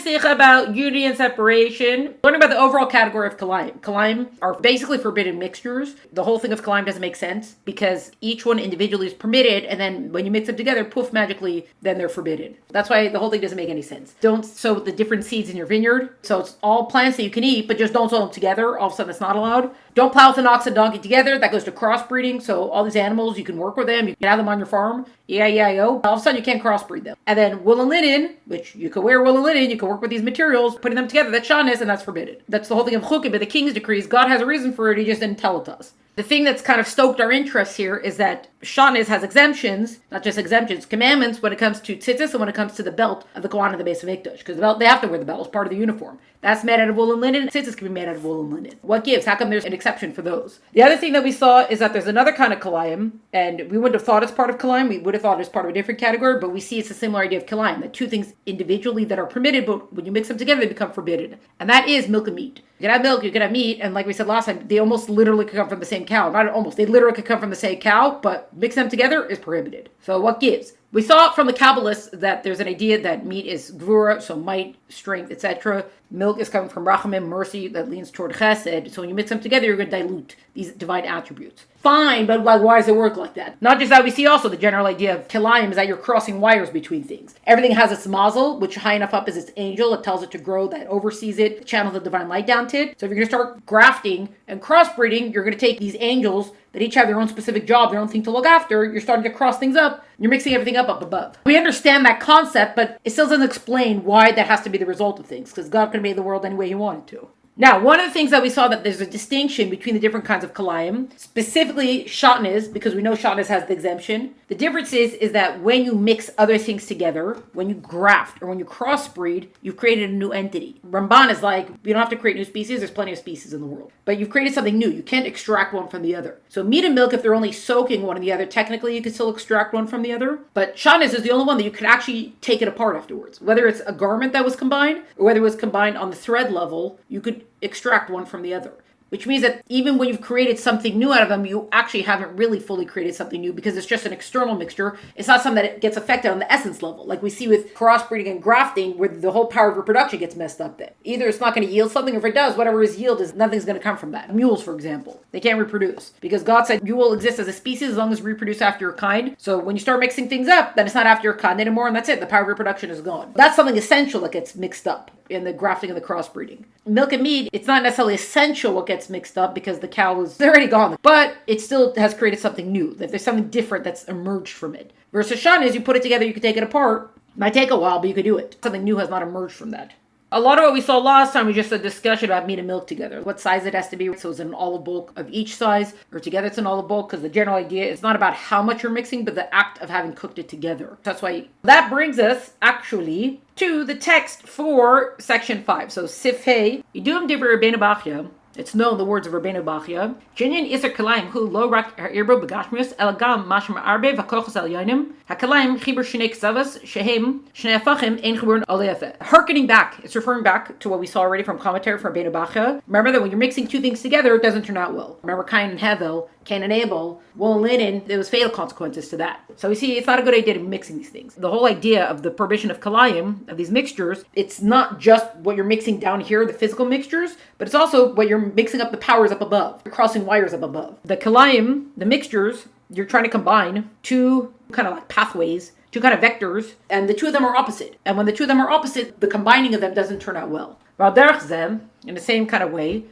Sicha about unity and separation. Learning about the overall category of kalayim. Kalayim are basically forbidden mixtures. The whole thing of kalayim doesn't make sense because each one individually is permitted, and then when you mix them together, poof, magically, then they're forbidden. That's why the whole thing doesn't make any sense. Don't sow the different seeds in your vineyard. So it's all plants that you can eat, but just don't sow them together. All of a sudden, it's not allowed. Don't plow with an ox and donkey together. That goes to crossbreeding. So all these animals, you can work with them. You can have them on your farm. E-I-E-I-O. All of a sudden, you can't crossbreed them. And then wool and linen, which you can wear wool and linen. You can work with these materials, putting them together. That's shanis, and that's forbidden. That's the whole thing of chukim, but the king's decrees. God has a reason for it. He just didn't tell it to us. The thing that's kind of stoked our interest here is that shanis has exemptions, not just exemptions, commandments when it comes to tzitzis and when it comes to the belt of the Kohen and the base of Mikdash. Because the belt, they have to wear the belt as part of the uniform. That's made out of wool and linen. Tzitzis can be made out of wool and linen. What gives? How come there's an exception for those? The other thing that we saw is that there's another kind of kalayim, and we wouldn't have thought it's part of kalayim. We would have thought it's part of a different category, but we see it's a similar idea of kalayim, that two things individually that are permitted, but when you mix them together, they become forbidden. And that is milk and meat. You can have milk, you can have meat, and like we said last time, they almost literally could come from the same cow. Not almost, they literally could come from the same cow, but mix them together is prohibited. So what gives? We saw from the Kabbalists that there's an idea that meat is gvura, so might, strength, etc. Milk is coming from rachamim, mercy, that leans toward chesed. So when you mix them together, you're going to dilute these divine attributes. Fine, but like, why does it work like that? Not just that, we see also the general idea of kilayim is that you're crossing wires between things. Everything has its mazel, which high enough up is its angel. It tells it to grow, that oversees it, channels the divine light down to it. So if you're going to start grafting and crossbreeding, you're going to take these angels that each have their own specific job, their own thing to look after. You're starting to cross things up. You're mixing everything up above. We understand that concept, but it still doesn't explain why that has to be the result of things, because God could have made the world any way he wanted to. Now, one of the things that we saw that there's a distinction between the different kinds of kalayim, specifically shatnez, because we know shatnez has the exemption. The difference is that when you mix other things together, when you graft or when you crossbreed, you've created a new entity. Ramban is like, you don't have to create new species, there's plenty of species in the world. But you've created something new, you can't extract one from the other. So meat and milk, if they're only soaking one in the other, technically you can still extract one from the other. But shatnez is the only one that you can actually take it apart afterwards. Whether it's a garment that was combined, or whether it was combined on the thread level, you could extract one from the other. Which means that even when you've created something new out of them, you actually haven't really fully created something new because it's just an external mixture. It's not something that gets affected on the essence level, like we see with crossbreeding and grafting, where the whole power of reproduction gets messed up then. Either it's not going to yield something, or if it does, whatever is yield is, nothing's going to come from that. Mules, for example, they can't reproduce because God said you will exist as a species as long as you reproduce after your kind. So when you start mixing things up, then it's not after your kind anymore, and that's it. The power of reproduction is gone. That's something essential that gets mixed up in the grafting and the crossbreeding. Milk and meat, it's not necessarily essential what gets mixed up because the cow is already gone, but it still has created something new, that there's something different that's emerged from it. Versus shatnez, you put it together, you can take it apart. It might take a while, but you could do it. Something new has not emerged from that. A lot of what we saw last time was just a discussion about meat and milk together. What size it has to be. So it's an olive bulk of each size, or together it's an olive bulk, because the general idea is not about how much you're mixing, but the act of having cooked it together. That's why that brings us actually to the text for section 5. So Sif Hey, Yidum Divrei Rabbeinu Bachya. It's known the words of Rabbeinu Bachya. Jinyan iser kalayim hu lo rak ha'irbo begashmius elagam mashma arbe v'kochos al yonim hakalayim chibur shnei ksavas shehem shnei afachim ein chiburn aleafe. Harkening back, it's referring back to what we saw already from commentary from Rabbeinu Bachya. Remember that when you're mixing two things together, it doesn't turn out well. Remember Cain and Hevel, Cain and Abel, wool and linen, there was fatal consequences to that. So we see it's not a good idea to be mixing these things. The whole idea of the prohibition of kalayim, of these mixtures, it's not just what you're mixing down here, the physical mixtures, but it's also what you're mixing up the powers up above. You're crossing wires up above. The kalayim, the mixtures, you're trying to combine two kind of like pathways, two kind of vectors, and the two of them are opposite. And when the two of them are opposite, the combining of them doesn't turn out well. In the same kind of way,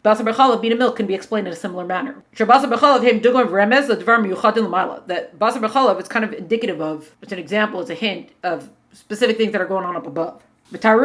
Basar b'chalav, meat and milk, can be explained in a similar manner. That basar b'chalav is kind of indicative of, it's an example, it's a hint of specific things that are going on up above. Mixing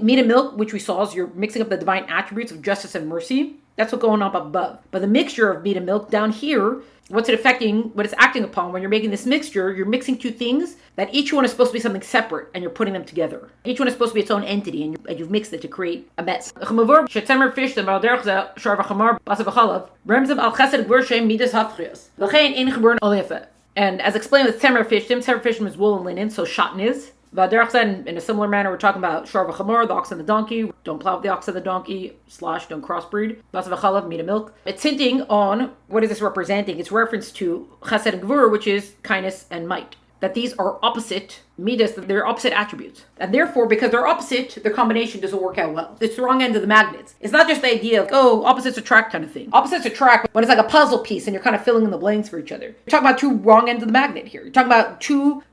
meat and milk, which we saw, is you're mixing up the divine attributes of justice and mercy. That's what's going on up above. But the mixture of meat and milk down here, what's it affecting, what it's acting upon when you're making this mixture, you're mixing two things that each one is supposed to be something separate, and you're putting them together. Each one is supposed to be its own entity, and you've mixed it to create a mess. And as explained with temer fishtim is wool and linen, so shatnez. In a similar manner, we're talking about shor v'chamor, the ox and the donkey. Don't plow with the ox and the donkey, / don't crossbreed. Bas v'chalav, meat and milk. It's hinting on, what is this representing? It's reference to chesed and gvur, which is kindness and might. That these are opposite midas, they're opposite attributes. And therefore, because they're opposite, their combination doesn't work out well. It's the wrong end of the magnets. It's not just the idea of, opposites attract kind of thing. Opposites attract when it's like a puzzle piece and you're kind of filling in the blanks for each other. You're talking about two wrong ends of the magnet here. You're talking about two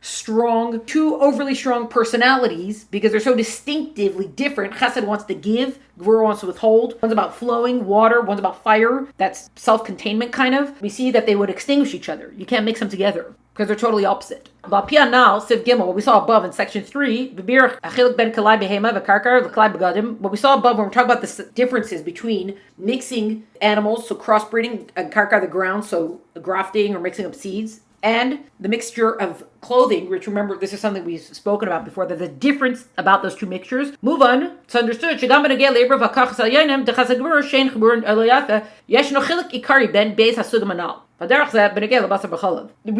overly strong personalities because they're so distinctively different. Chesed wants to give, Gvura wants to withhold. One's about flowing water, one's about fire. That's self-containment kind of. We see that they would extinguish each other. You can't mix them together because they're totally opposite. What we saw above in section 3, what we saw above when we're talking about the differences between mixing animals, so crossbreeding, and karkar, the ground, so grafting or mixing up seeds, and the mixture of clothing, which, remember, this is something we've spoken about before, that the difference about those two mixtures. Move on. It's understood. We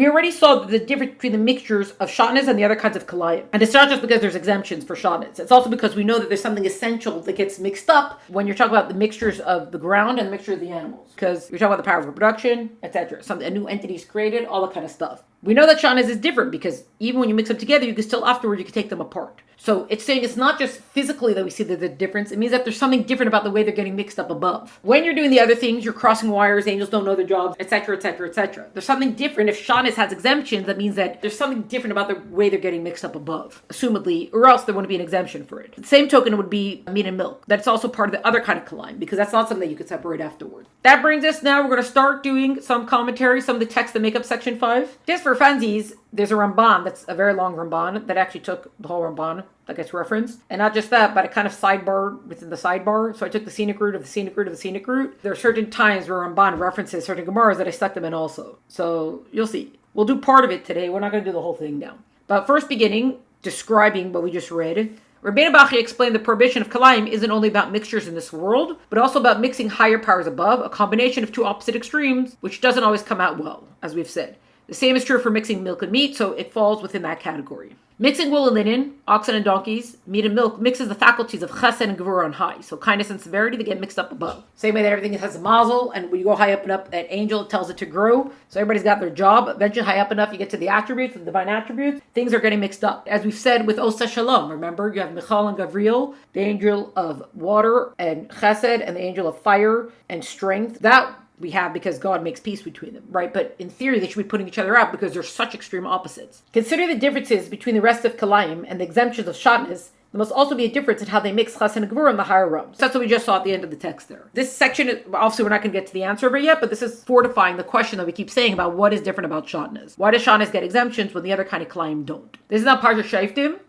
already saw the difference between the mixtures of shatnez and the other kinds of kalayim. And it's not just because there's exemptions for shatnez. It's also because we know that there's something essential that gets mixed up when you're talking about the mixtures of the ground and the mixture of the animals. Because you're talking about the power of reproduction, etc. A new entity is created, all that kind of stuff. We know that shatnez is different because even when you mix them together, you can still afterward, you can take them apart. So it's saying it's not just physically that we see the difference. It means that there's something different about the way they're getting mixed up above. When you're doing the other things, you're crossing wires, angels don't know their jobs, etc., etc., etc. There's something different. If shatnez has exemptions, that means that there's something different about the way they're getting mixed up above, assumedly, or else there wouldn't be an exemption for it. The same token would be meat and milk. That's also part of the other kind of kalayim, because that's not something that you could separate afterward. That brings us now, we're going to start doing some commentary, some of the texts that make up section 5. Just for funsies, there's a Ramban that's a very long Ramban that actually took the whole Ramban that gets referenced. And not just that, but a kind of sidebar within the sidebar. So I took the scenic route of the scenic route of the scenic route. There are certain times where Ramban references certain Gemaras that I stuck them in also. So you'll see. We'll do part of it today. We're not going to do the whole thing now. But first beginning, describing what we just read, Rebbe Menachem explained the prohibition of kalayim isn't only about mixtures in this world, but also about mixing higher powers above, a combination of two opposite extremes, which doesn't always come out well, as we've said. The same is true for mixing milk and meat, so it falls within that category. Mixing wool and linen, oxen and donkeys, meat and milk mixes the faculties of chesed and gevurah on high. So kindness and severity, they get mixed up above. Same way that everything has a mazel, and when you go high up and up, that angel tells it to grow. So everybody's got their job. Eventually, high up enough, you get to the attributes, the divine attributes. Things are getting mixed up. As we've said with Osa Shalom, remember, you have Michal and Gavriel, the angel of water and chesed, and the angel of fire and strength. That we have because God makes peace between them, right? But in theory, they should be putting each other out because they're such extreme opposites. Consider the differences between the rest of kalayim and the exemptions of shatnez. There must also be a difference in how they mix chesed and gevurah in the higher realms. That's what we just saw at the end of the text there. This section, obviously we're not going to get to the answer of it yet, but this is fortifying the question that we keep saying about what is different about shatnez. Why does shatnez get exemptions when the other kind of kalayim don't? This is not Parshas Shoftim.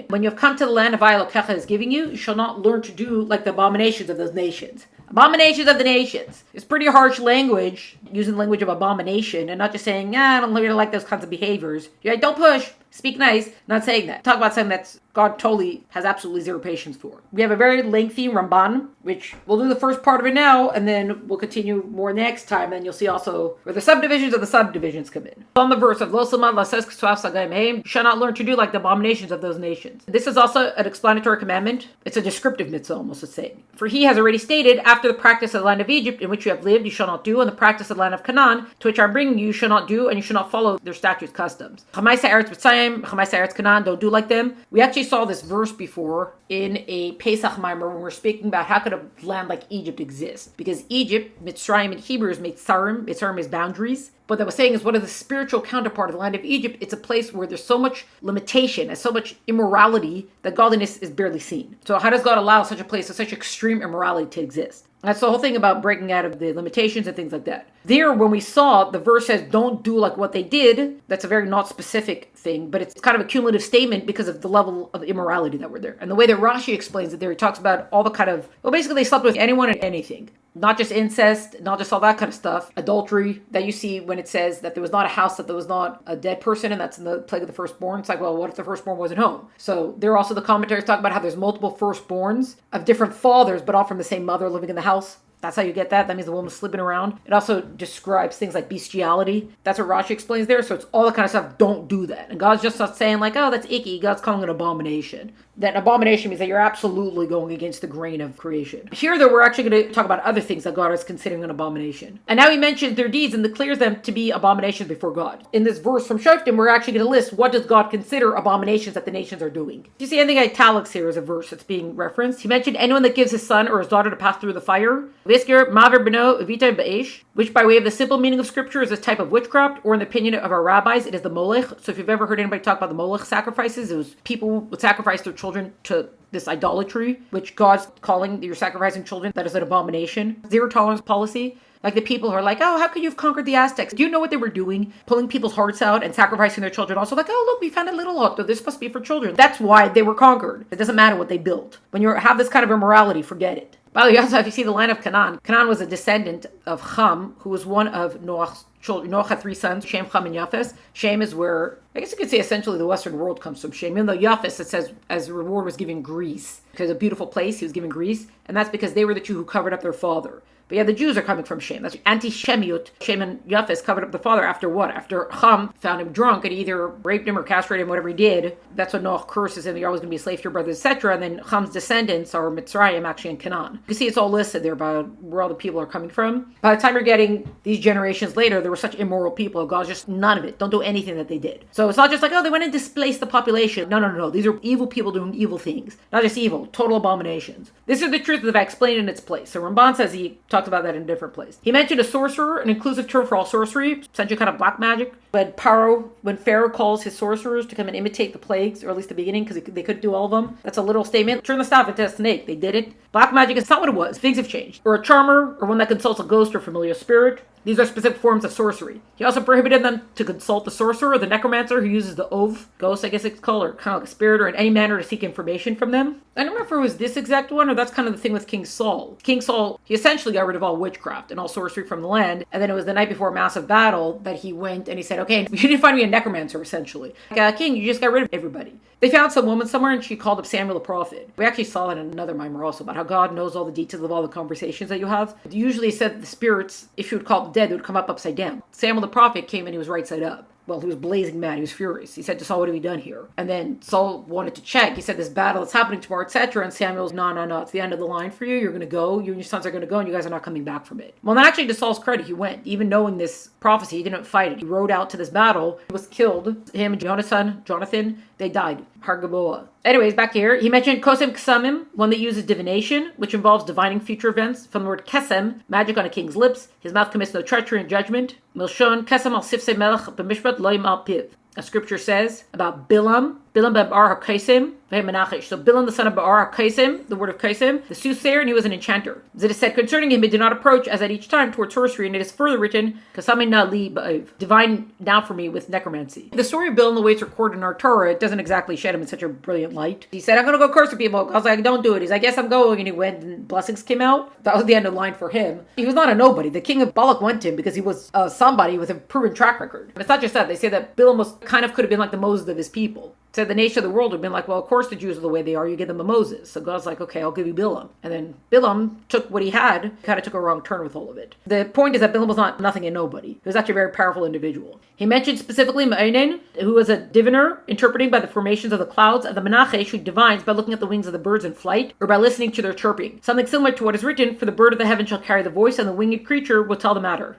When you have come to the land of Elokecha is giving you, you shall not learn to do like the abominations of those nations. Abominations of the nations. It's pretty harsh language, using the language of abomination, and not just saying, I don't really like those kinds of behaviors. Yeah, don't push. Speak nice. Not saying that. Talk about something that's God totally has absolutely zero patience for. We have a very lengthy Ramban, which we'll do the first part of it now, and then we'll continue more next time, and you'll see also where the subdivisions of the subdivisions come in. On the verse of Lo Samad Lases Ksuaf Sagayim Heim, you shall not learn to do like the abominations of those nations. This is also an explanatory commandment. It's a descriptive mitzvah, almost a saying. For he has already stated, after the practice of the land of Egypt, in which you have lived, you shall not do, and the practice of the land of Canaan, to which I'm bringing you, you shall not do, and you shall not follow their statutes, customs. Don't do like them. We actually saw this verse before in a Pesach Maimer when we're speaking about how could a land like Egypt exist. Because Egypt, Mitzrayim in Hebrew is Mitzrayim. Mitzrayim is boundaries. What that was saying is what is the spiritual counterpart of the land of Egypt? It's a place where there's so much limitation and so much immorality that godliness is barely seen. So how does God allow such a place of such extreme immorality to exist? That's the whole thing about breaking out of the limitations and things like that. There, when we saw, the verse says, don't do like what they did. That's a very not specific thing, but it's kind of a cumulative statement because of the level of immorality that were there. And the way that Rashi explains it there, he talks about all the kind of, basically they slept with anyone and anything. Not just incest, not just all that kind of stuff. Adultery that you see when it says that there was not a house that there was not a dead person, and that's in the plague of the firstborn. It's like, well, what if the firstborn wasn't home? So there are also the commentaries talk about how there's multiple firstborns of different fathers, but all from the same mother living in the house. That's how you get that. That means the woman's sleeping around. It also describes things like bestiality. That's what Rashi explains there. So it's all that kind of stuff. Don't do that. And God's just not saying like, oh, that's icky. God's calling it an abomination. That abomination means that you're absolutely going against the grain of creation. Here, though, we're actually going to talk about other things that God is considering an abomination. And now he mentions their deeds and declares them to be abominations before God. In this verse from Shoftim, we're actually going to list what does God consider abominations that the nations are doing. You see anything italics here is a verse that's being referenced. He mentioned anyone that gives his son or his daughter to pass through the fire. Which by way of the simple meaning of scripture is a type of witchcraft, or in the opinion of our rabbis, it is the molech. So if you've ever heard anybody talk about the molech sacrifices, it was people would sacrifice their children to this idolatry, which God's calling you're sacrificing children. That is an abomination. Zero tolerance policy. Like the people who are like, oh, how could you have conquered the Aztecs? Do you know what they were doing? Pulling people's hearts out and sacrificing their children. Also like, oh, look, we found a little hut. This must be for children. That's why they were conquered. It doesn't matter what they built. When you have this kind of immorality, forget it. By the way, also, if you see the line of Canaan, Canaan was a descendant of Ham, who was one of Noach's children. Noach had 3 sons, Shem, Ham, and Yafes. Shem is where, I guess you could say essentially the Western world comes from Shem. Even though Yafes, it says, as a reward was given Greece. Because a beautiful place, he was given Greece. And that's because they were the two who covered up their father. But yeah, the Jews are coming from Shem. That's anti-Shemiut. Shem and Yafes covered up the father after what? After Ham found him drunk and either raped him or castrated him, whatever he did. That's what Noach curses him. You're always going to be a slave to your brothers, etc. And then Ham's descendants are Mitzrayim, actually in Canaan. You see, it's all listed there about where all the people are coming from. By the time you're getting these generations later, there were such immoral people. God's just none of it. Don't do anything that they did. So it's not just like, oh, they went and displaced the population. No. These are evil people doing evil things. Not just evil, total abominations. This is the truth that I explained in its place. So Ramban says he talked about that in a different place. He mentioned a sorcerer, an inclusive term for all sorcery, essentially kind of black magic. But when Pharaoh calls his sorcerers to come and imitate the plagues, or at least the beginning, because they couldn't do all of them, that's a literal statement. Turn the staff into a snake. They did it. Black magic is not what it was. Things have changed. Or a charmer, or one that consults a ghost or familiar spirit. These are specific forms of sorcery. He also prohibited them to consult the sorcerer or the necromancer who uses the ov, ghost, I guess it's called, or kind of like a spirit, or in any manner to seek information from them. I don't remember if it was this exact one, or that's kind of the thing with King Saul. King Saul, he essentially got rid of all witchcraft and all sorcery from the land, and then it was the night before a massive battle that he went and he said, okay, you didn't find me a necromancer, essentially. Like, King, you just got rid of everybody. They found some woman somewhere and she called up Samuel the prophet. We actually saw that in another mimer also, about how God knows all the details of all the conversations that you have. Usually it said that the spirits, if you would call the dead, they would come up upside down. Samuel the prophet came and he was right side up. Well, he was blazing mad. He was furious. He said to Saul, what have we done here? And then Saul wanted to check. He said, this battle that's happening tomorrow, etc. And Samuel's, no. It's the end of the line for you. You're going to go. You and your sons are going to go, and you guys are not coming back from it. Well, then actually, to Saul's credit, he went. Even knowing this prophecy, he didn't fight it. He rode out to this battle. He was killed. Him and Jonathan, they died. Har Geboah. Anyways, back here, he mentioned Kosem Ksamim, one that uses divination, which involves divining future events. From the word Kesem, magic on a king's lips. His mouth commits no treachery and judgment. Milshon Kesem al Sifse Melech b'mishpat loim al piv. A scripture says about Bilam ben Bar HaKaisim, so Bilam the son of Bar HaKaisim, the word of Kaisim, the soothsayer, and he was an enchanter. As it is said concerning him, he did not approach as at each time towards sorcery, and it is further written, Kasamin na li ba'av, divine now for me with necromancy. The story of Bilam, the way it's recorded in our Torah, it doesn't exactly shed him in such a brilliant light. He said, I'm going to go curse the people. I was like, don't do it. He's like, yes, I'm going. And he went, and blessings came out. That was the end of the line for him. He was not a nobody. The king of Balak went to him because he was somebody with a proven track record. But it's not just that. They say that Bilam was kind of could have been like the Moses of his people. Said the nation of the world would have been like, well, of course the Jews are the way they are. You give them a Moses. So God's like, okay, I'll give you Bilam. And then Bilam took what he had, kind of took a wrong turn with all of it. The point is that Bilam was not nothing and nobody. He was actually a very powerful individual. He mentioned specifically Ma'ainen, who was a diviner, interpreting by the formations of the clouds, and the Menachesh, who divines by looking at the wings of the birds in flight, or by listening to their chirping. Something similar to what is written, for the bird of the heaven shall carry the voice, and the winged creature will tell the matter.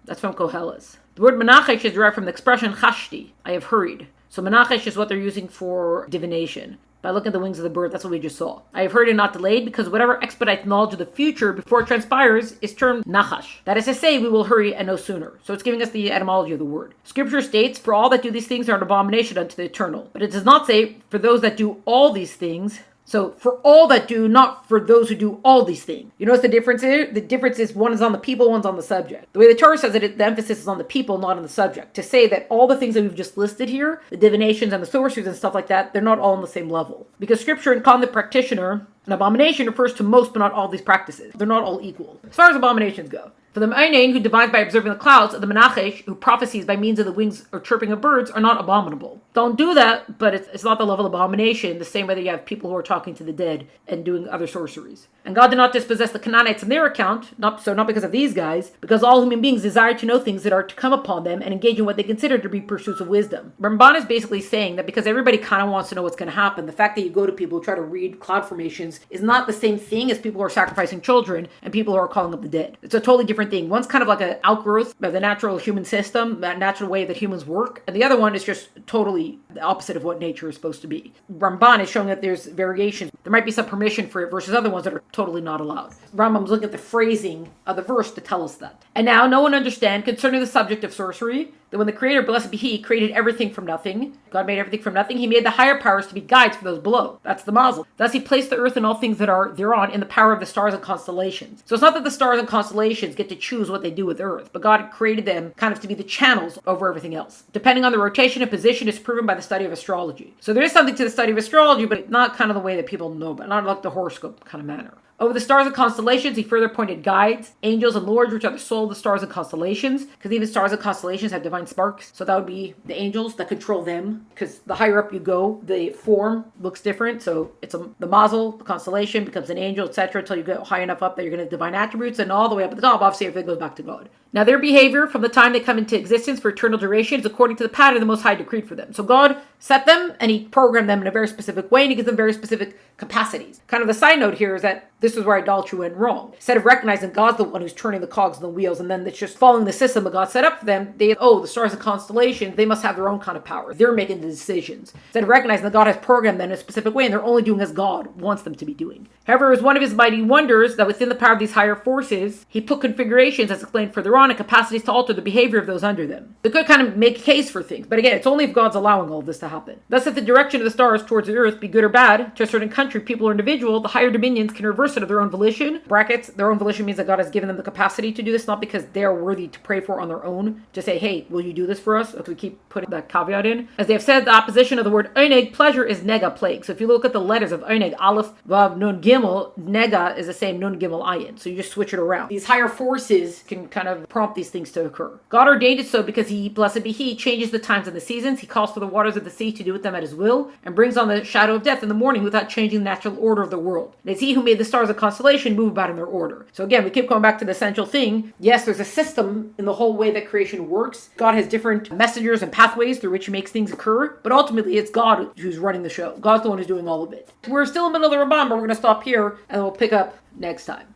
That's from Koheles. The word Menachesh is derived from the expression chashti, I have hurried. So Menachesh is what they're using for divination. By looking at the wings of the bird, that's what we just saw. I have heard and not delayed, because whatever expedites knowledge of the future before it transpires is termed nachash. That is to say, we will hurry and no sooner. So it's giving us the etymology of the word. Scripture states, for all that do these things are an abomination unto the eternal. But it does not say, for those that do all these things. So for all that do, not for those who do all these things. You notice the difference here? The difference is one is on the people, one's on the subject. The way the Torah says it, the emphasis is on the people, not on the subject. To say that all the things that we've just listed here, the divinations and the sorceries and stuff like that, they're not all on the same level. Because scripture and calling the practitioner An abomination refers to most but not all these practices. They're not all equal. As far as abominations go, for the Me'ayin, who divines by observing the clouds, and the Menachesh, who prophesies by means of the wings or chirping of birds, are not abominable. Don't do that, but it's not the level of abomination, the same way that you have people who are talking to the dead and doing other sorceries. And God did not dispossess the Canaanites on their account, not because of these guys, because all human beings desire to know things that are to come upon them and engage in what they consider to be pursuits of wisdom. Ramban is basically saying that because everybody kind of wants to know what's going to happen, the fact that you go to people who try to read cloud formations is not the same thing as people who are sacrificing children and people who are calling up the dead. It's a totally different thing. One's kind of like an outgrowth of the natural human system, that natural way that humans work, and the other one is just totally the opposite of what nature is supposed to be. Ramban is showing that there's variations. There might be some permission for it versus other ones that are totally not allowed. Rambam's looking at the phrasing of the verse to tell us that. And now, no one understand concerning the subject of sorcery, that when the Creator, blessed be He, created everything from nothing, God made everything from nothing, He made the higher powers to be guides for those below. That's the mazel. Thus He placed the earth and all things that are thereon in the power of the stars and constellations. So it's not that the stars and constellations get to choose what they do with earth, but God created them kind of to be the channels over everything else. Depending on the rotation and position is proven by the study of astrology. So there is something to the study of astrology, but not kind of the way that people know, but not like the horoscope kind of manner. Over the stars and constellations, He further appointed guides, angels, and lords, which are the soul of the stars and constellations, because even stars and constellations have divine sparks. So that would be the angels that control them, because the higher up you go, the form looks different. So it's the mazel, the constellation, becomes an angel, etc., until you go high enough up that you're going to have divine attributes, and all the way up at the top, obviously everything goes back to God. Now their behavior from the time they come into existence for eternal duration is according to the pattern the Most High decreed for them. So God set them and He programmed them in a very specific way, and He gives them very specific capacities. Kind of the side note here is that this is where idolatry went wrong. Instead of recognizing God's the one who's turning the cogs and the wheels, and then it's just following the system that God set up for them, the stars and constellations, they must have their own kind of power. They're making the decisions. Instead of recognizing that God has programmed them in a specific way, and they're only doing as God wants them to be doing. However, it was one of His mighty wonders that within the power of these higher forces, He put configurations, as explained further on, and capacities to alter the behavior of those under them. They could kind of make a case for things, but again, it's only if God's allowing all of this to happen. Thus, if the direction of the stars towards the earth be good or bad, to a certain country, people, or individual, the higher dominions can reverse it of their own volition. Brackets, their own volition means that God has given them the capacity to do this, not because they are worthy to pray for on their own, to say, hey, will you do this for us? If we keep putting that caveat in. As they have said, the opposition of the word oneg, pleasure, is nega, plague. So if you look at the letters of oneg, aleph, vav, nun, gimel, nega is the same nun, gimel, ayin. So you just switch it around. These higher forces can kind of prompt these things to occur. God ordained it so because He, blessed be He, changes the times and the seasons. He calls for the waters of the sea to do with them at His will, and brings on the shadow of death in the morning without changing the natural order of the world. And it's He who made the stars of constellation move about in their order. So again, we keep going back to the essential thing. Yes, there's a system in the whole way that creation works. God has different messengers and pathways through which He makes things occur, but ultimately it's God who's running the show. God's the one who's doing all of it. We're still in the middle of the Ramban, but we're going to stop here and we'll pick up next time.